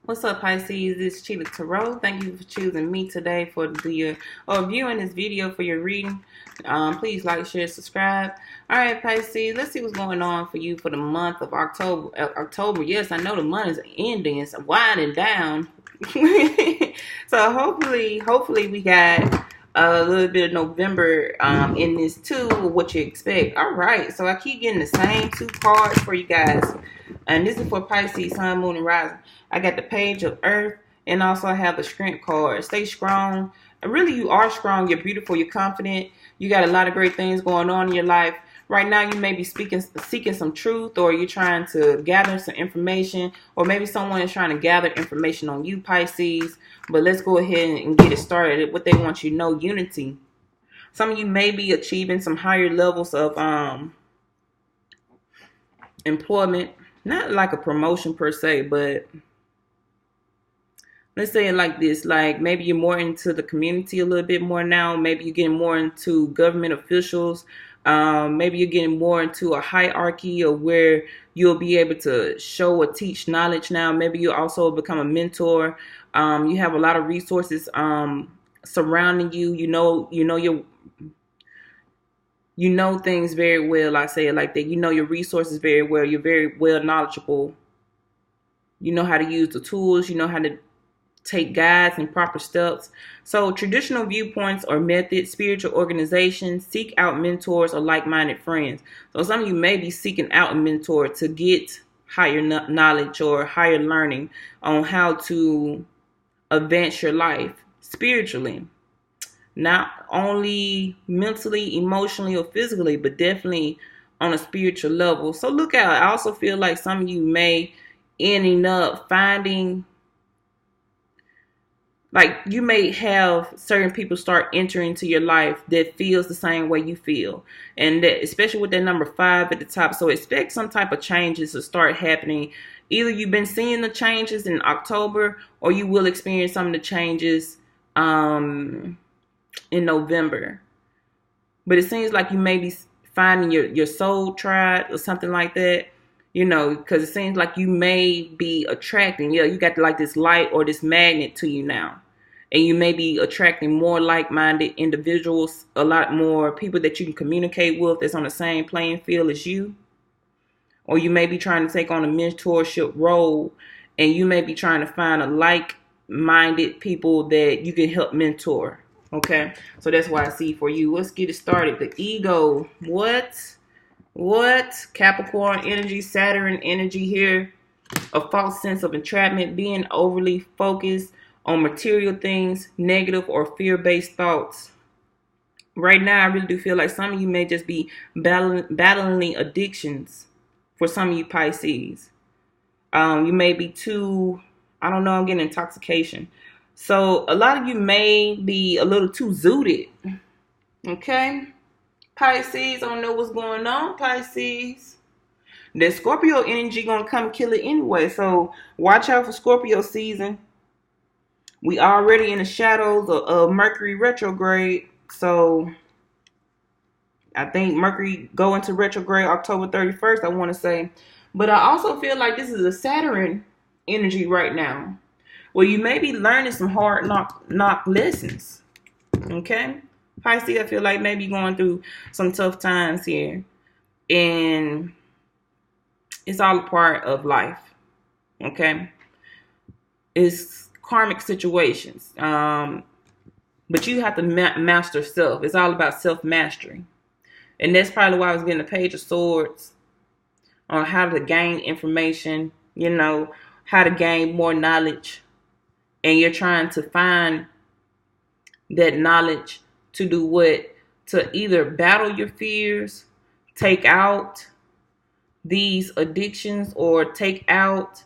What's up, Pisces? This is Cheetah Tarot. Thank you for choosing me today for the viewing this video for your reading. Please like, share, subscribe. All right, Pisces. Let's see what's going on for you for the month of October. October. Yes, I know the month is ending. It's winding down. So hopefully we got a little bit of November in this too. What you expect? All right. So I keep getting the same two cards for you guys, and this is for Pisces, Sun, Moon, and Rising. I got the Page of Earth, and also I have the Strength card. Stay strong. And really, you are strong. You're beautiful. You're confident. You got a lot of great things going on in your life. Right now, you may be seeking some truth, or you're trying to gather some information, or maybe someone is trying to gather information on you, Pisces. But let's go ahead and get it started. What they want you to know, unity. Some of you may be achieving some higher levels of employment. Not like a promotion per se, but let's say it like this, like maybe you're more into the community a little bit more now. Maybe you're getting more into government officials. Maybe you're getting more into a hierarchy of where you'll be able to show or teach knowledge now. Maybe you also become a mentor. You have a lot of resources surrounding you. You know things very well. I say it like that. You know your resources very well. You're very well knowledgeable. You know how to use the tools. You know how to take guides and proper steps. So traditional viewpoints or methods, spiritual organizations, seek out mentors or like-minded friends. So some of you may be seeking out a mentor to get higher knowledge or higher learning on how to advance your life spiritually. Not only mentally, emotionally, or physically, but definitely on a spiritual level. So look out. I also feel like some of you may ending up finding, like you may have certain people start entering into your life that feels the same way you feel. And that, especially with that number 5 at the top. So expect some type of changes to start happening. Either you've been seeing the changes in October, or you will experience some of the changes in November. But it seems like you may be finding your soul tribe or something like that. You know, because it seems like you may be attracting, you got like this light or this magnet to you now. And you may be attracting more like-minded individuals, a lot more people that you can communicate with that's on the same playing field as you. Or you may be trying to take on a mentorship role, and you may be trying to find a like-minded people that you can help mentor. Okay, so that's why I see for you. Let's get it started. The ego. What? Capricorn energy, Saturn energy here. A false sense of entrapment, being overly focused on material things, negative or fear-based thoughts. Right now, I really do feel like some of you may just be battling addictions for some of you Pisces. You may be I'm getting intoxication. So a lot of you may be a little too zooted. Okay? Pisces, I don't know what's going on, Pisces. That Scorpio energy gonna come kill it anyway. So watch out for Scorpio season. We already in the shadows of Mercury retrograde. So I think Mercury go into retrograde October 31st, I want to say. But I also feel like this is a Saturn energy right now, where you may be learning some hard knock lessons. Okay? Pisces, I feel like maybe going through some tough times here. And it's all a part of life. Okay? It's karmic situations. But you have to master self. It's all about self-mastery. And that's probably why I was getting the Page of Swords on how to gain information, how to gain more knowledge. And you're trying to find that knowledge to do what? To either battle your fears, take out these addictions, or take out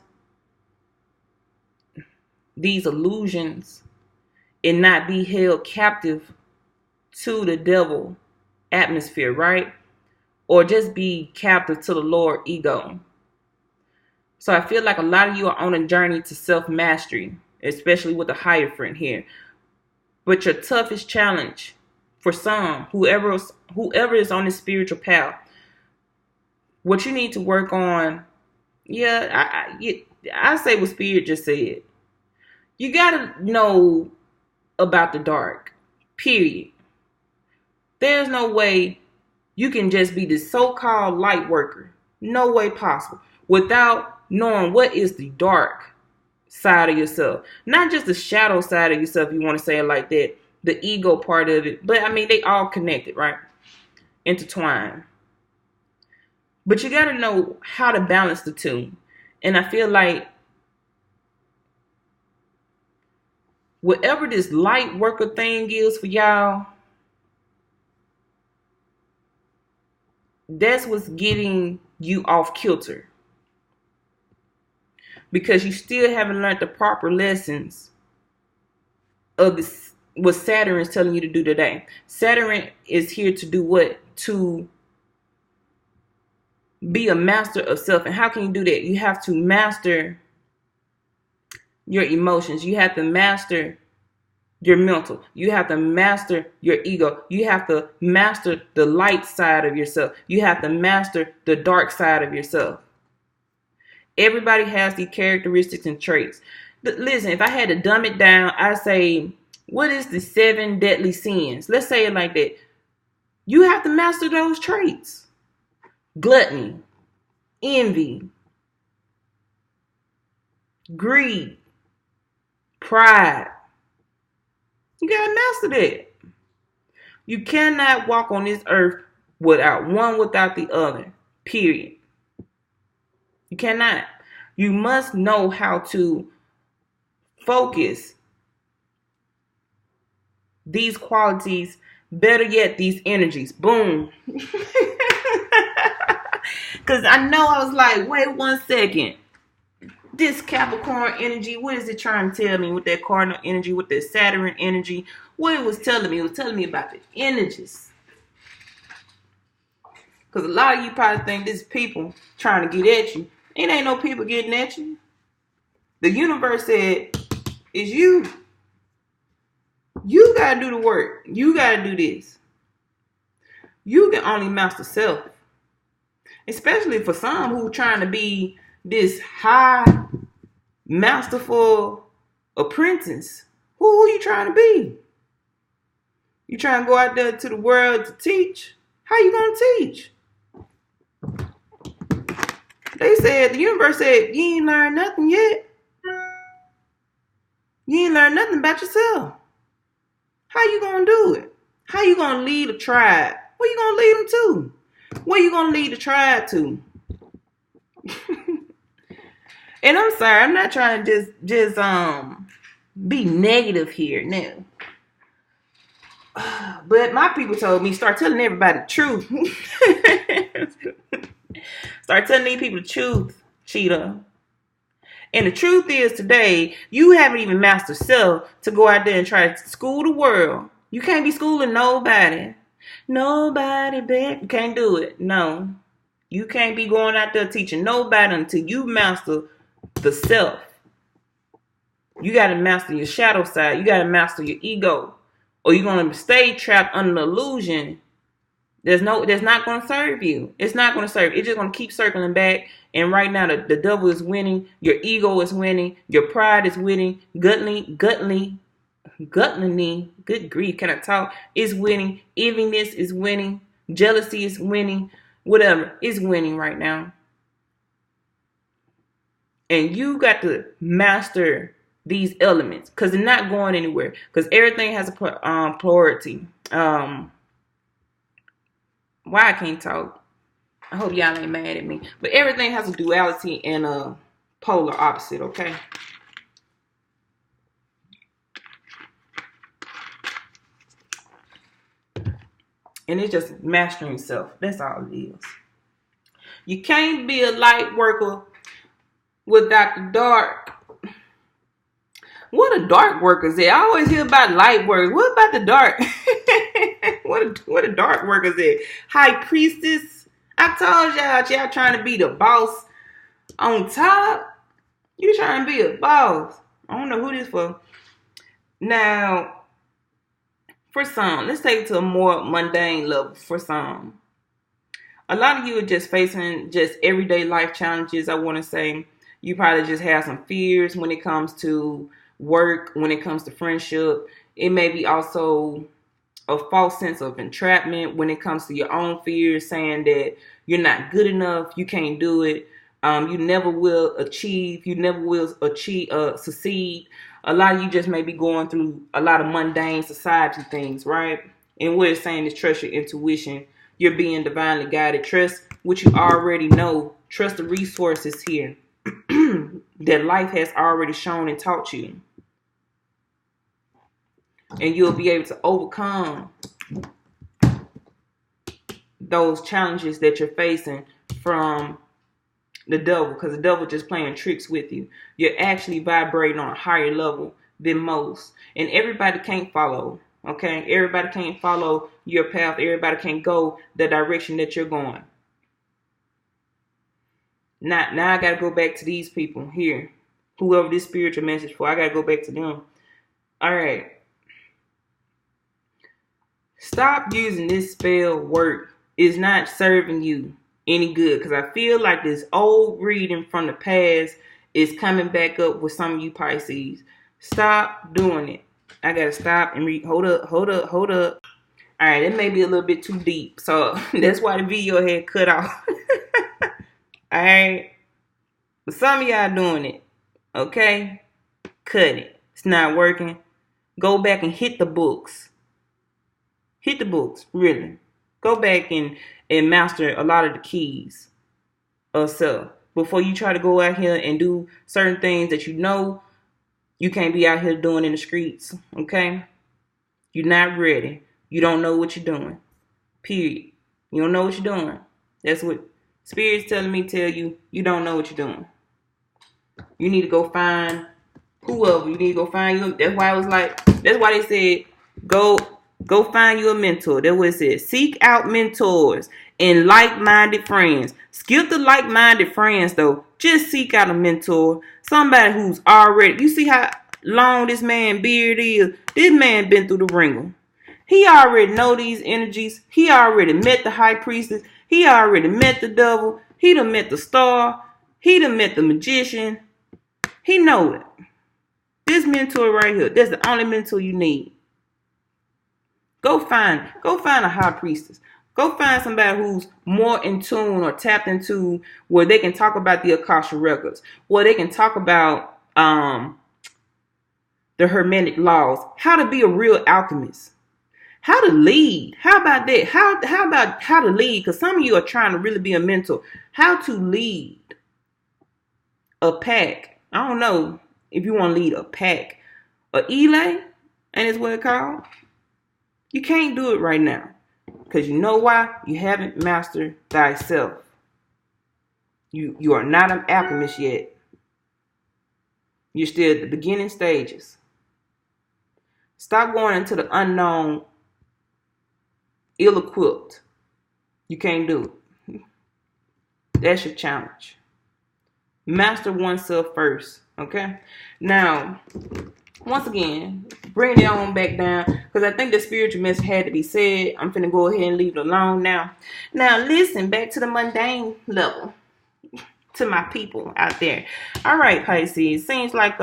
these illusions and not be held captive to the devil atmosphere, right? Or just be captive to the lower ego. So I feel like a lot of you are on a journey to self-mastery, especially with the Hierophant here. But your toughest challenge for some, whoever is on this spiritual path, what you need to work on, I say what Spirit just said. You gotta know about the dark. Period. There's no way you can just be this so-called light worker. No way possible. Without knowing what is the dark side of yourself. Not just the shadow side of yourself, you want to say it like that. The ego part of it. But I mean, they all connected, right? Intertwined. But you got to know how to balance the two. And I feel like whatever this light worker thing is for y'all, that's what's getting you off kilter. Because you still haven't learned the proper lessons of this, what Saturn is telling you to do today. Saturn is here to do what? To be a master of self. And how can you do that? You have to master your emotions. You have to master your mental. You have to master your ego. You have to master the light side of yourself. You have to master the dark side of yourself. Everybody has these characteristics and traits. But listen, if I had to dumb it down, I say, what is the 7 deadly sins? Let's say it like that. You have to master those traits. Gluttony, envy, greed, pride. You gotta master that. You cannot walk on this earth without one without the other. Period. You cannot. You must know how to focus these qualities, better yet, these energies. Boom. Because I know I was like, wait 1 second. This Capricorn energy, what is it trying to tell me with that Cardinal energy, with that Saturn energy? What it was telling me about the energies. Because a lot of you probably think this is people trying to get at you. It ain't no people getting at you. The universe said, it's you. You got to do the work. You got to do this. You can only master self. Especially for some who trying to be this high, masterful apprentice. Who are you trying to be? You trying to go out there to the world to teach? How you going to teach? They said, the universe said, you ain't learned nothing yet. You ain't learned nothing about yourself. How you going to do it? How you going to lead a tribe? Where you going to lead them to? Where you going to lead the tribe to? And I'm sorry, I'm not trying to just be negative here, no. But my people told me, start telling everybody the truth. Start telling these people the truth, Cheetah. And the truth is today, you haven't even mastered self to go out there and try to school the world. You can't be schooling nobody. Nobody, babe. You can't do it. No. You can't be going out there teaching nobody until you master the self. You got to master your shadow side. You got to master your ego. Or you're going to stay trapped under the illusion. That's not going to serve you. It's not going to serve. It's just going to keep circling back. And right now, the devil is winning. Your ego is winning. Your pride is winning. Gluttony, good grief, can I talk? Is winning. Enviness is winning. Jealousy is winning. Whatever is winning right now. And you got to master these elements because they're not going anywhere. Because everything has a polarity. Why I can't talk? I hope y'all ain't mad at me. But everything has a duality and a polar opposite, okay? And it's just mastering self. That's all it is. You can't be a light worker without the dark. What are dark workers at? I always hear about light workers. What about the dark? What are dark workers at? High priestess. I told y'all trying to be the boss on top. You trying to be a boss. I don't know who this for. Now, for some, let's take it to a more mundane level for some. A lot of you are just facing just everyday life challenges, I want to say. You probably just have some fears when it comes to work, when it comes to friendship. It may be also a false sense of entrapment when it comes to your own fears, saying that you're not good enough, you can't do it, you never will achieve, succeed. A lot of you just may be going through a lot of mundane society things, right? And what it's saying is trust your intuition. You're being divinely guided. Trust what you already know. Trust the resources here that life has already shown and taught you. And you'll be able to overcome those challenges that you're facing from the devil, because the devil just playing tricks with you. You're actually vibrating on a higher level than most. And everybody can't follow, okay? Everybody can't follow your path. Everybody can't go the direction that you're going. Now I got to go back to these people here. Whoever this spiritual message for, I got to go back to them. All right. Stop using this spell work. It's not serving you any good, because I feel like this old reading from the past is coming back up with some of you Pisces. Stop doing it. I gotta stop and read. Hold up. All right, it may be a little bit too deep, so that's why the video had cut off. All right, but some of y'all doing it. Okay, cut it. It's not working. Go back and hit the books. Hit the books, really. Go back and master a lot of the keys of self before you try to go out here and do certain things that you know you can't be out here doing in the streets, okay? You're not ready. You don't know what you're doing, period. You don't know what you're doing. That's what Spirit's telling me tell you. You don't know what you're doing. You need to go find whoever. You need to go find you. That's why they said go find you a mentor. That's what it says. Seek out mentors and like-minded friends. Skip the like-minded friends, though. Just seek out a mentor. Somebody who's already... You see how long this man beard is? This man been through the ringer. He already know these energies. He already met the high priestess. He already met the devil. He done met the star. He done met the magician. He know it. This mentor right here, that's the only mentor you need. Go find a high priestess. Go find somebody who's more in tune or tapped into where they can talk about the Akasha records, where they can talk about the Hermetic laws, how to be a real alchemist, how to lead. How about that? How about how to lead? Because some of you are trying to really be a mentor. How to lead a pack. I don't know if you want to lead a pack. A Elay, ain't is what it's called? You can't do it right now. Because you know why? You haven't mastered thyself. You are not an alchemist yet. You're still at the beginning stages. Stop going into the unknown ill-equipped. You can't do it. That's your challenge. Master oneself first. Okay? Now, once again, bring it on back down, because I think the spiritual message had to be said. I'm finna go ahead and leave it alone now. Now, listen, back to the mundane level, to my people out there. All right, Pisces, seems like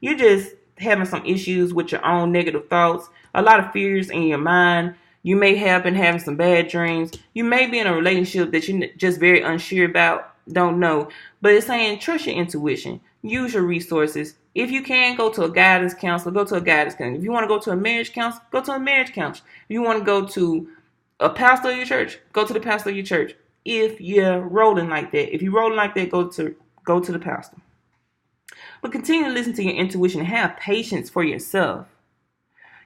you're just having some issues with your own negative thoughts, a lot of fears in your mind. You may have been having some bad dreams. You may be in a relationship that you're just very unsure about, don't know. But it's saying trust your intuition. Use your resources. If you can, go to a guidance counselor, go to a guidance counselor. If you want to go to a marriage counselor, go to a marriage counselor. If you want to go to a pastor of your church, go to the pastor of your church. If you're rolling like that, go to the pastor. But continue to listen to your intuition and have patience for yourself.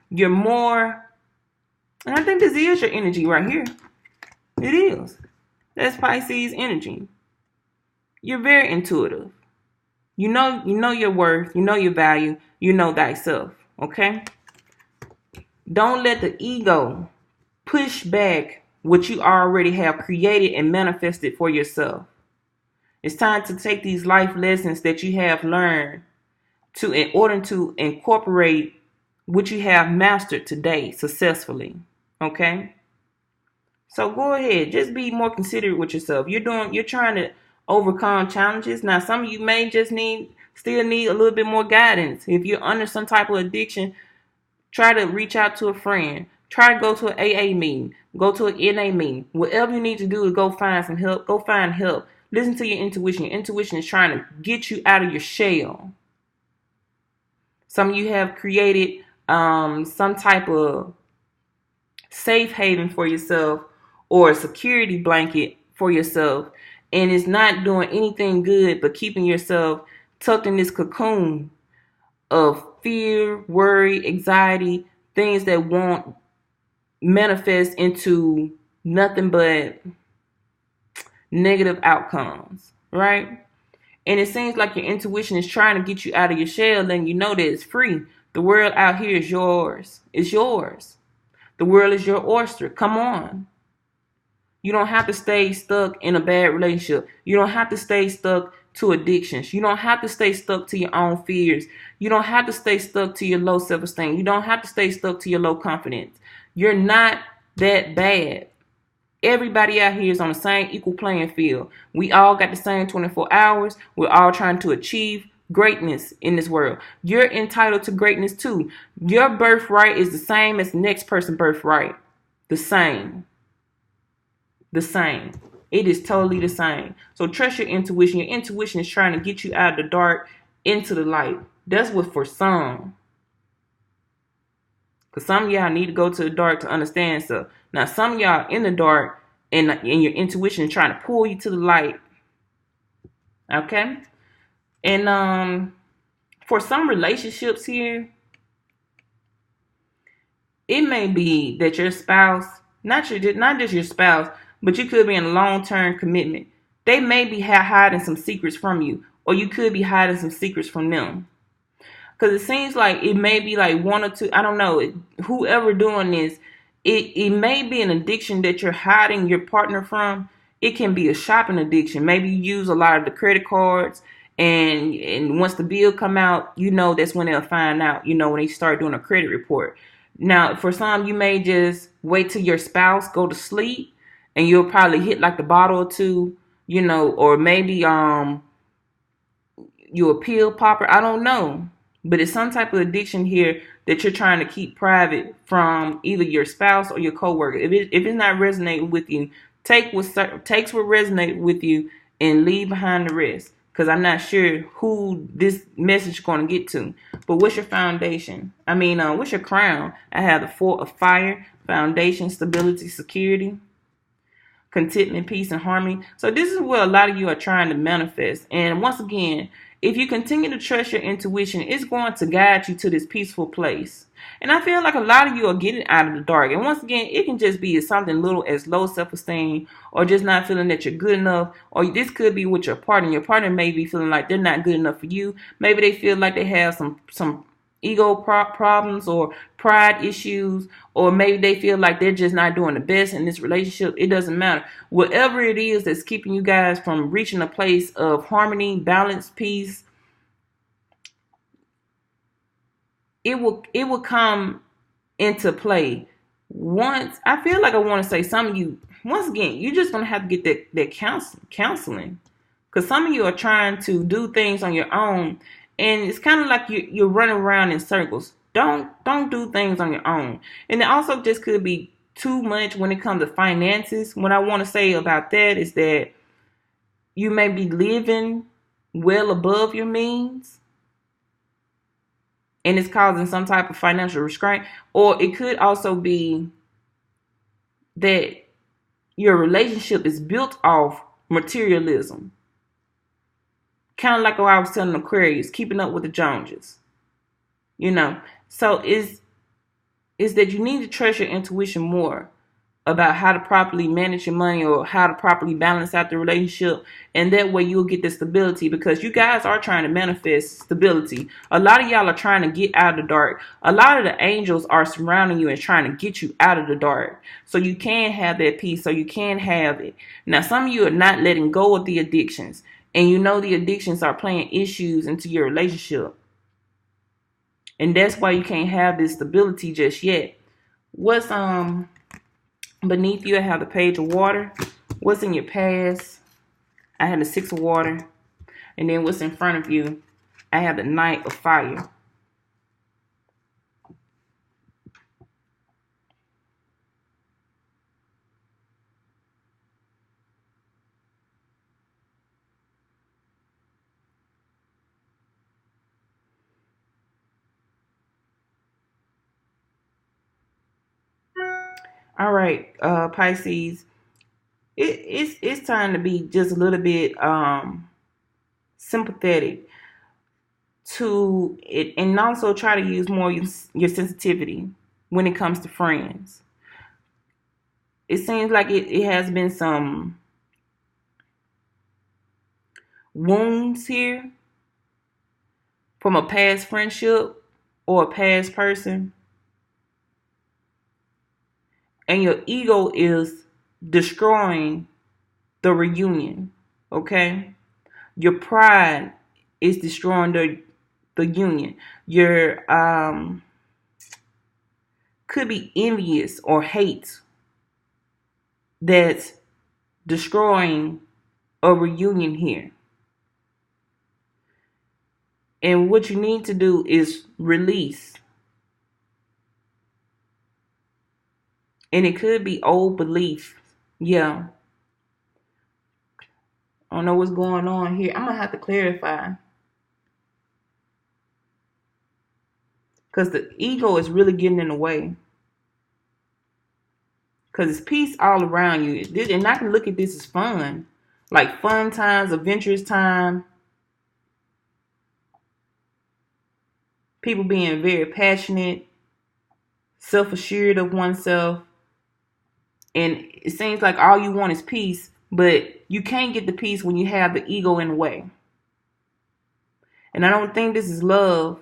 You're more, and I think this is your energy right here. It is. That's Pisces energy. You're very intuitive. You know your worth, you know your value, you know thyself, okay? Don't let the ego push back what you already have created and manifested for yourself. It's time to take these life lessons that you have learned in order to incorporate what you have mastered today successfully, okay? So go ahead, just be more considerate with yourself. You're trying to overcome challenges. Now, some of you may just still need a little bit more guidance. If you're under some type of addiction, try to reach out to a friend. Try to go to an AA meeting. Go to an NA meeting. Whatever you need to do is go find some help. Go find help. Listen to your intuition. Your intuition is trying to get you out of your shell. Some of you have created some type of safe haven for yourself or a security blanket for yourself, and it's not doing anything good but keeping yourself tucked in this cocoon of fear, worry, anxiety, things that won't manifest into nothing but negative outcomes, right? And it seems like your intuition is trying to get you out of your shell, and you know that it's free. The world out here is yours. It's yours. The world is your oyster. Come on. You don't have to stay stuck in a bad relationship. You don't have to stay stuck to addictions. You don't have to stay stuck to your own fears. You don't have to stay stuck to your low self-esteem. You don't have to stay stuck to your low confidence. You're not that bad. Everybody out here is on the same equal playing field. We all got the same 24 hours. We're all trying to achieve greatness in this world. You're entitled to greatness too. Your birthright is the same as the next person's birthright. The same. The same. It is totally the same. So trust your intuition. Your intuition is trying to get you out of the dark into the light. That's what for some. Because some of y'all need to go to the dark to understand stuff. Now, some of y'all in the dark and your intuition is trying to pull you to the light. Okay? And for some relationships here, it may be that your spouse, not just your spouse, but you could be in a long-term commitment. They may be hiding some secrets from you, or you could be hiding some secrets from them. Because it seems like it may be like one or two, I don't know, whoever doing this, it may be an addiction that you're hiding your partner from. It can be a shopping addiction. Maybe you use a lot of the credit cards, and once the bill come out, you know that's when they'll find out, you know, when they start doing a credit report. Now, for some, you may just wait till your spouse go to sleep, and you'll probably hit like the bottle or two, you know, or maybe you're a pill popper. I don't know. But it's some type of addiction here that you're trying to keep private from either your spouse or your coworker. If it's not resonating with you, take what resonates with you and leave behind the rest. Because I'm not sure who this message is going to get to. But what's your foundation? What's your crown? I have the 4 of fire, foundation, stability, security, contentment, peace, and harmony. So this is what a lot of you are trying to manifest. And once again, if you continue to trust your intuition, it's going to guide you to this peaceful place. And I feel like a lot of you are getting out of the dark. And once again, it can just be something little as low self-esteem, or just not feeling that you're good enough. Or this could be with your partner. Your partner may be feeling like they're not good enough for you. Maybe they feel like they have some ego problems or pride issues, or maybe they feel like they're just not doing the best in this relationship. It doesn't matter. Whatever it is that's keeping you guys from reaching a place of harmony, balance, peace, it will come into play. Once, I feel like I want to say some of you, once again, you're just going to have to get that counseling, because some of you are trying to do things on your own, and it's kind of like you're running around in circles. Don't do things on your own. And it also just could be too much when it comes to finances. What I want to say about that is that you may be living well above your means, and it's causing some type of financial restraint. Or it could also be that your relationship is built off materialism. Kind of like what I was telling Aquarius, keeping up with the Joneses. You know, so is that you need to trust your intuition more about how to properly manage your money, or how to properly balance out the relationship, and that way you'll get the stability, because you guys are trying to manifest stability. A lot of y'all are trying to get out of the dark. A lot of the angels are surrounding you and trying to get you out of the dark, so you can have that peace, so you can have it. Now, some of you are not letting go of the addictions, and you know the addictions are playing issues into your relationship, and that's why you can't have this stability just yet. What's beneath you, I have the Page of Water. What's in your past? I have the Six of Water. And then what's in front of you, I have the Knight of Fire. All right, Pisces. It's time to be just a little bit sympathetic to it, and also try to use more your sensitivity when it comes to friends. It seems like it has been some wounds here from a past friendship or a past person, and your ego is destroying the reunion. Okay, your pride is destroying the union. Your could be envious or hate that's destroying a reunion here. And what you need to do is release. And it could be old belief. Yeah. I don't know what's going on here. I'm going to have to clarify. Because the ego is really getting in the way. Because it's peace all around you. And I can look at this as fun. Like fun times, adventurous time. People being very passionate, self-assured of oneself. And it seems like all you want is peace, but you can't get the peace when you have the ego in the way. And I don't think this is love.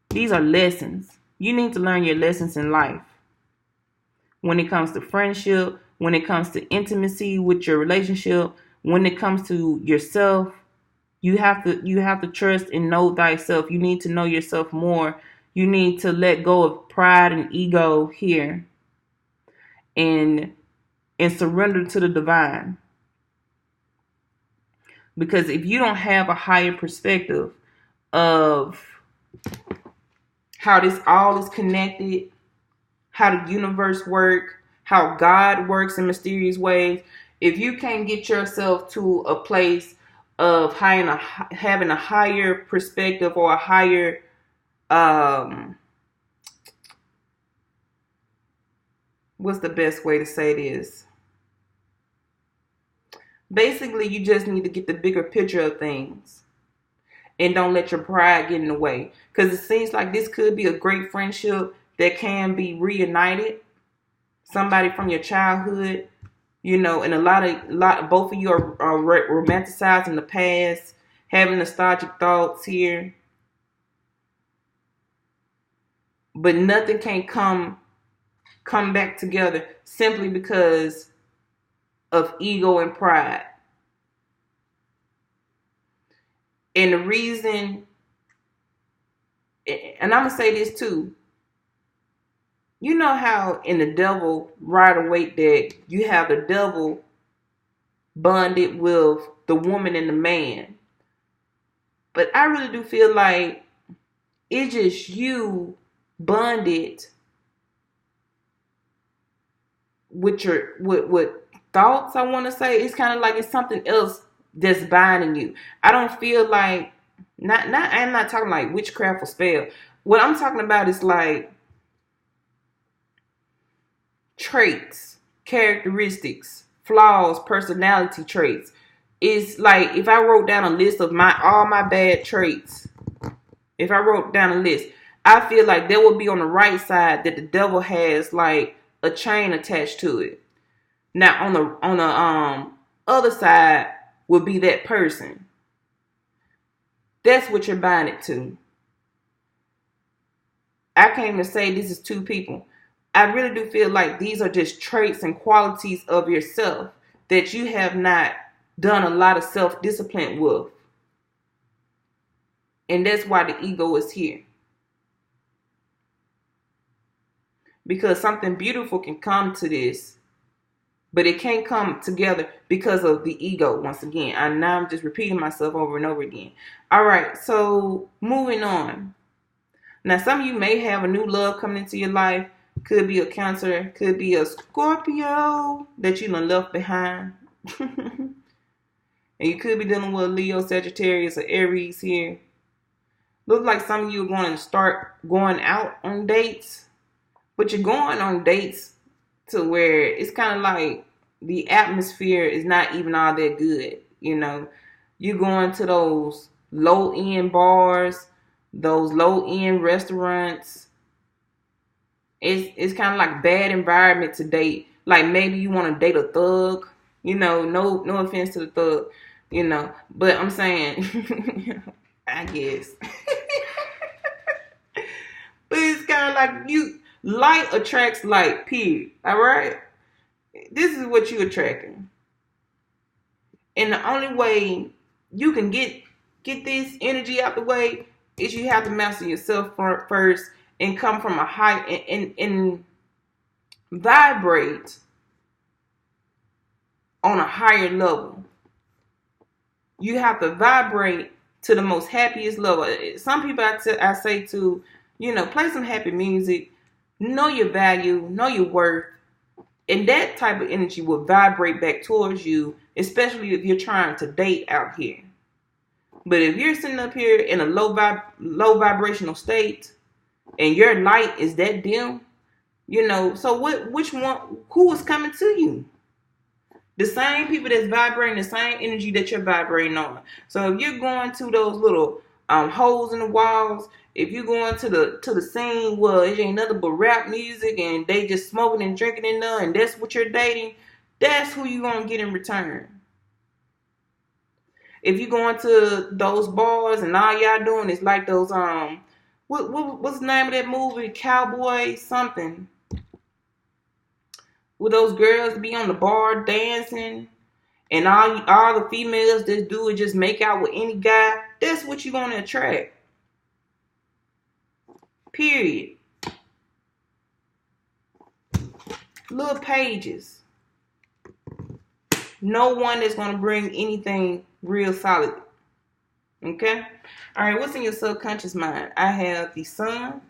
These are lessons. You need to learn your lessons in life. When it comes to friendship, when it comes to intimacy with your relationship, when it comes to yourself, you have to trust and know thyself. You need to know yourself more. You need to let go of pride and ego here. And surrender to the divine. Because if you don't have a higher perspective of how this all is connected, how the universe works, how God works in mysterious ways, if you can't get yourself to a place of having a higher perspective or a higher what's the best way to say this? Basically, you just need to get the bigger picture of things. And don't let your pride get in the way. Because it seems like this could be a great friendship that can be reunited. Somebody from your childhood, and both of you are romanticizing the past, having nostalgic thoughts here. But nothing can come back together simply because of ego and pride. And the reason, and I'm going to say this too, you know how in the devil Rider Waite that you have the devil bonded with the woman and the man. But I really do feel like it's just you bonded with with thoughts, I want to say. It's kind of like it's something else that's binding you. I don't feel like, I'm not talking like witchcraft or spell. What I'm talking about is like traits, characteristics, flaws, personality traits. It's like if I wrote down a list of all my bad traits, if I wrote down a list, I feel like that would be on the right side that the devil has like a chain attached to it. Now on the other side would be that person. That's what you're binded to. I can't even say this is two people. I really do feel like these are just traits and qualities of yourself that you have not done a lot of self-discipline with. And that's why the ego is here. Because something beautiful can come to this. but it can't come together because of the ego. Once again, I'm just repeating myself over and over again. All right, so moving on. Now, some of you may have a new love coming into your life. Could be a Cancer, could be a Scorpio that you done left behind. And you could be dealing with a Leo, Sagittarius, or Aries here. Look like some of you are going to start going out on dates, but you're going on dates to where it's kind of like the atmosphere is not even all that good. You know, you're going to those low-end bars, those low-end restaurants. It's kind of like bad environment to date. Like maybe you want to date a thug. You know, no offense to the thug, you know, but I'm saying, I guess. But it's kind of like light attracts light, period. All right? This is what you're attracting. And the only way you can get this energy out the way is you have to master yourself first and come from a high and vibrate on a higher level. You have to vibrate to the most happiest level. Some people I say to, you know, play some happy music, know your value, know your worth, and that type of energy will vibrate back towards you, especially if you're trying to date out here. But if you're sitting up here in a low vibrational state and your light is that dim, you know, so who is coming to you? The same people that's vibrating the same energy that you're vibrating on. So if you're going to those little holes in the walls, if you're going to the scene where it ain't nothing but rap music and they just smoking and drinking in there, and that's what you're dating, that's who you're gonna get in return. If you're going to those bars and all y'all doing is like those what's the name of that movie? Cowboy something. With those girls be on the bar dancing, and all the females that do is just make out with any guy, that's what you're going to attract. Period. Little pages. No one is going to bring anything real solid. Okay? All right, what's in your subconscious mind? I have the Sun.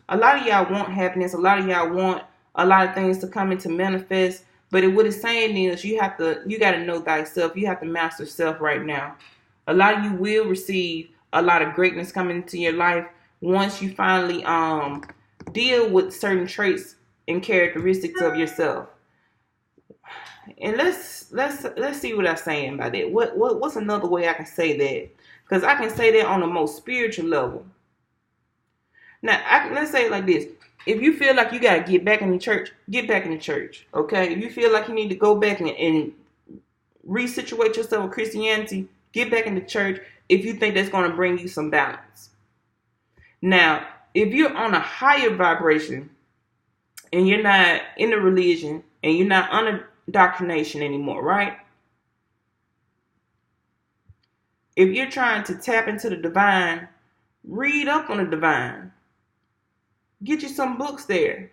A lot of y'all want happiness. A lot of y'all want a lot of things to come into manifest. But what it's saying is you got to know thyself. You have to master self right now. A lot of you will receive a lot of greatness coming into your life once you finally deal with certain traits and characteristics of yourself. And let's see what I'm saying by that. What's another way I can say that? Because I can say that on the most spiritual level. Now, let's say it like this. If you feel like you got to get back in the church, get back in the church, okay? If you feel like you need to go back and resituate yourself with Christianity, get back in the church if you think that's going to bring you some balance. Now, if you're on a higher vibration and you're not in the religion and you're not under indoctrination anymore, right? If you're trying to tap into the divine, read up on the divine. Get you some books there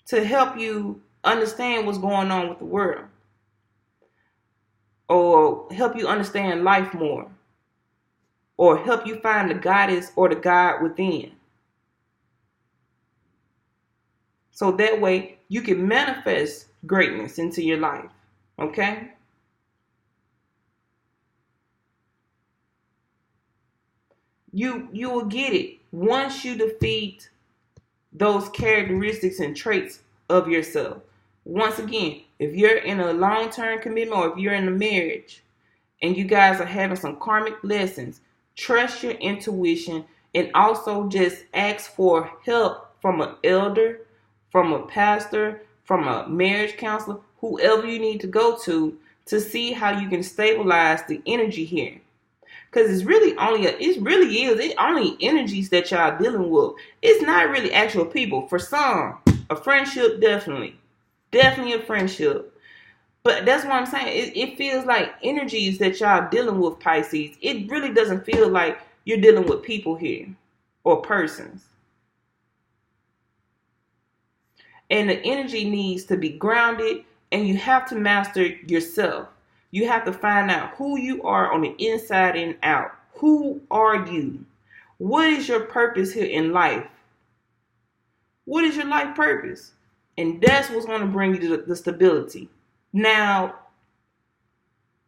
to help you understand what's going on with the world, or help you understand life more, or help you find the goddess or the God within. So that way you can manifest greatness into your life. Okay? You will get it once you defeat those characteristics and traits of yourself. Once again, if you're in a long-term commitment or if you're in a marriage and you guys are having some karmic lessons, trust your intuition and also just ask for help from an elder, from a pastor, from a marriage counselor, whoever you need to go to see how you can stabilize the energy here. Because it's really only energies that y'all dealing with. It's not really actual people. For some, a friendship, definitely a friendship. But that's what I'm saying. It feels like energies that y'all dealing with, Pisces. It really doesn't feel like you're dealing with people here or persons. And the energy needs to be grounded, and you have to master yourself. You have to find out who you are on the inside and out. Who are you? What is your purpose here in life? What is your life purpose? And that's what's going to bring you the stability. Now,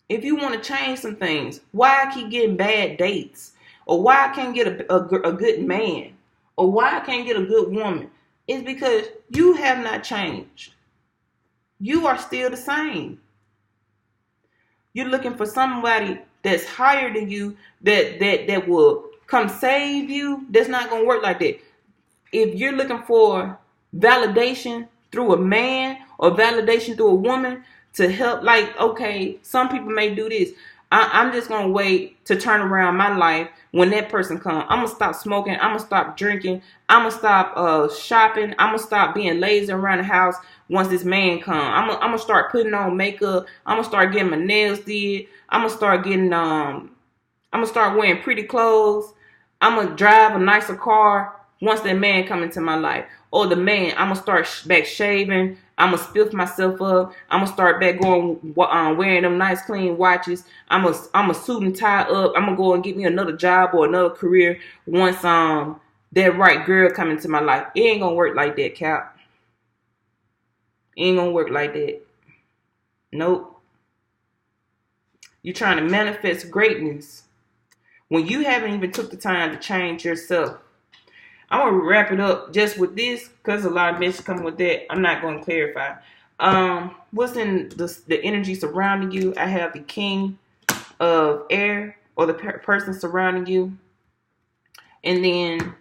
if you want to change some things, why I keep getting bad dates? Or why I can't get a good man? Or why I can't get a good woman? It's because you have not changed. You are still the same. You're looking for somebody that's higher than you, that will come save you. That's not going to work like that. If you're looking for validation through a man or validation through a woman to help, like, okay, some people may do this. I'm just going to wait to turn around my life when that person comes. I'm going to stop smoking. I'm going to stop drinking. I'm going to stop shopping. I'm going to stop being lazy around the house once this man comes. I'm going to start putting on makeup. I'm going to start getting my nails did. I'm going to start getting, I'm going to start wearing pretty clothes. I'm going to drive a nicer car once that man come into my life. Or the man, I'm going to start back shaving. I'm going to spiff myself up. I'm going to start back going, wearing them nice clean watches. I'm going to suit and tie up. I'm going to go and get me another job or another career once that right girl come into my life. It ain't going to work like that, Cap. It ain't going to work like that. Nope. You're trying to manifest greatness when you haven't even took the time to change yourself. I'm going to wrap it up just with this because a lot of messages come with that. I'm not going to clarify. What's in the energy surrounding you? I have the King of Air, or the person surrounding you. And then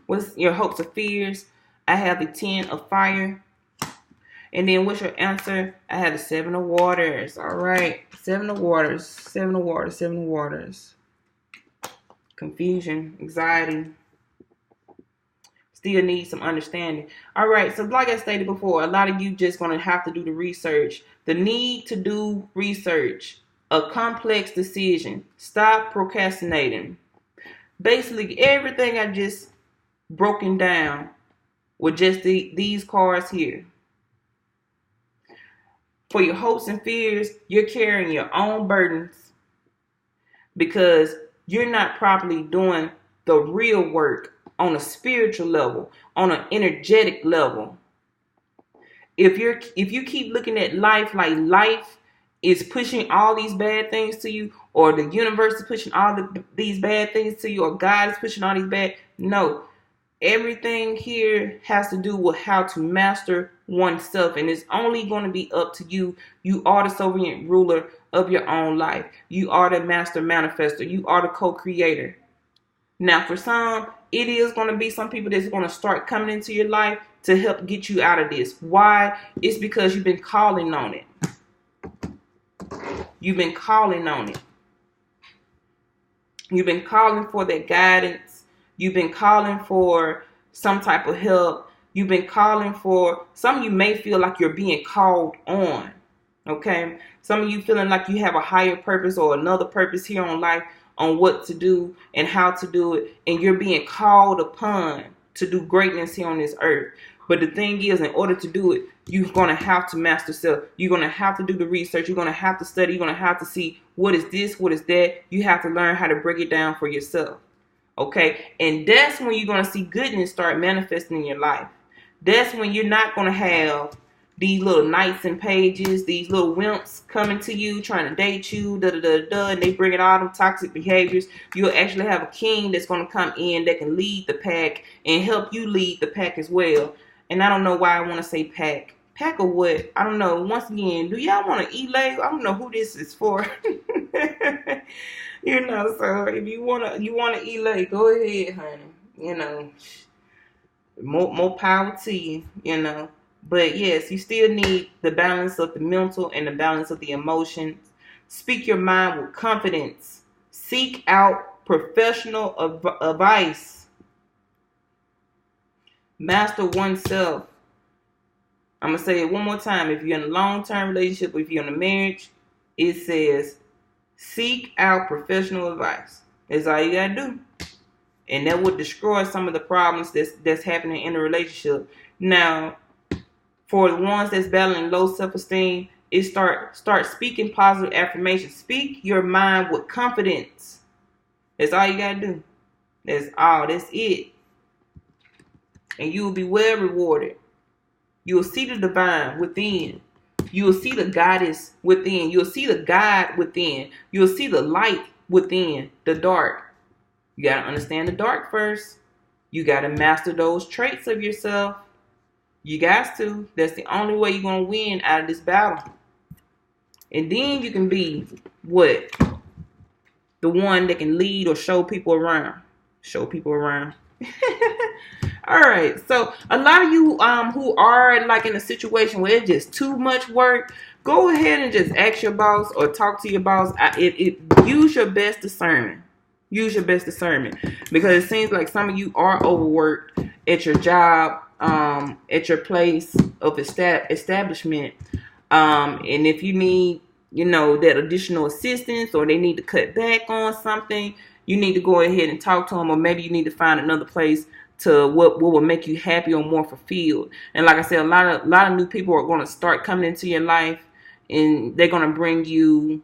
what's your hopes or fears? I have the 10 of Fire. And then what's your answer? I have the 7 of Waters. All right. 7 of Waters. 7 of Waters. 7 of Waters. Confusion. Anxiety. Still need some understanding. All right, so like I stated before, a lot of you just going to have to do the research. The need to do research. A complex decision. Stop procrastinating. Basically, everything I just broken down with just these cards here. For your hopes and fears, you're carrying your own burdens because you're not properly doing the real work on a spiritual level, on an energetic level. If you keep looking at life like life is pushing all these bad things to you, or the universe is pushing all these bad things to you, or God is pushing all these bad, no. Everything here has to do with how to master oneself, and it's only going to be up to you. You are the sovereign ruler of your own life. You are the master manifestor. You are the co-creator. Now, for some, it is going to be some people that's going to start coming into your life to help get you out of this. Why? It's because you've been calling on it. You've been calling on it. You've been calling for that guidance. You've been calling for some type of help. You've been calling for, some of you may feel like you're being called on. Okay? Some of you feeling like you have a higher purpose or another purpose here on life, on what to do and how to do it, and you're being called upon to do greatness here on this earth. But the thing is, in order to do it, you're going to have to master self. You're going to have to do the research. You're going to have to study. You're going to have to see what is this, what is that. You have to learn how to break it down for yourself. Okay? And that's when you're going to see goodness start manifesting in your life. That's when you're not going to have these little knights and pages, these little wimps coming to you, trying to date you, and they bring in all them toxic behaviors. You'll actually have a king that's going to come in that can lead the pack and help you lead the pack as well. And I don't know why I want to say pack. Pack or what? I don't know. Once again, do y'all want to elay? I don't know who this is for. You know, so if you want to elay, go ahead, honey. You know, more power to you, you know. But yes, you still need the balance of the mental and the balance of the emotions. Speak your mind with confidence. Seek out professional advice. Master oneself. I'm going to say it one more time. If you're in a long-term relationship, if you're in a marriage, it says seek out professional advice. That's all you got to do. And that would destroy some of the problems that's happening in the relationship. Now, For the ones that's battling low self-esteem, is start speaking positive affirmations. Speak your mind with confidence. That's all you gotta do. That's all. That's it. And you will be well rewarded. You will see the divine within. You will see the goddess within. You'll see the God within. You'll see the light within the dark. You got to understand the dark first. You got to master those traits of yourself. You got to. That's the only way you're going to win out of this battle. And then you can be what? The one that can lead or show people around. Show people around. All right, so a lot of you who are like in a situation where it's just too much work, go ahead and just ask your boss or talk to your boss. Use your best discernment. Use your best discernment, because it seems like some of you are overworked at your job, at your place of establishment, and if you need, that additional assistance, or they need to cut back on something, you need to go ahead and talk to them, or maybe you need to find another place to what will make you happy or more fulfilled. And like I said, a lot of new people are going to start coming into your life, and they're going to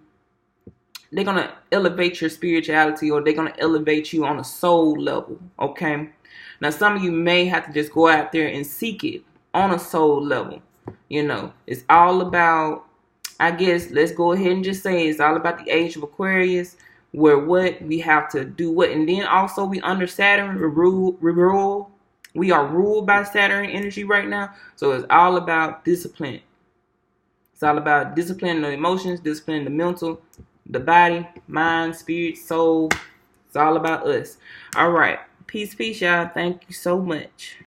elevate your spirituality, or they're going to elevate you on a soul level. Okay. Now, some of you may have to just go out there and seek it on a soul level. It's all about, I guess, let's go ahead and just say it's all about the age of Aquarius, where what we have to do what, and then also we under Saturn, we are ruled by Saturn energy right now. So it's all about discipline. It's all about disciplining the emotions, disciplining the mental, the body, mind, spirit, soul. It's all about us. All right. Peace, y'all. Thank you so much.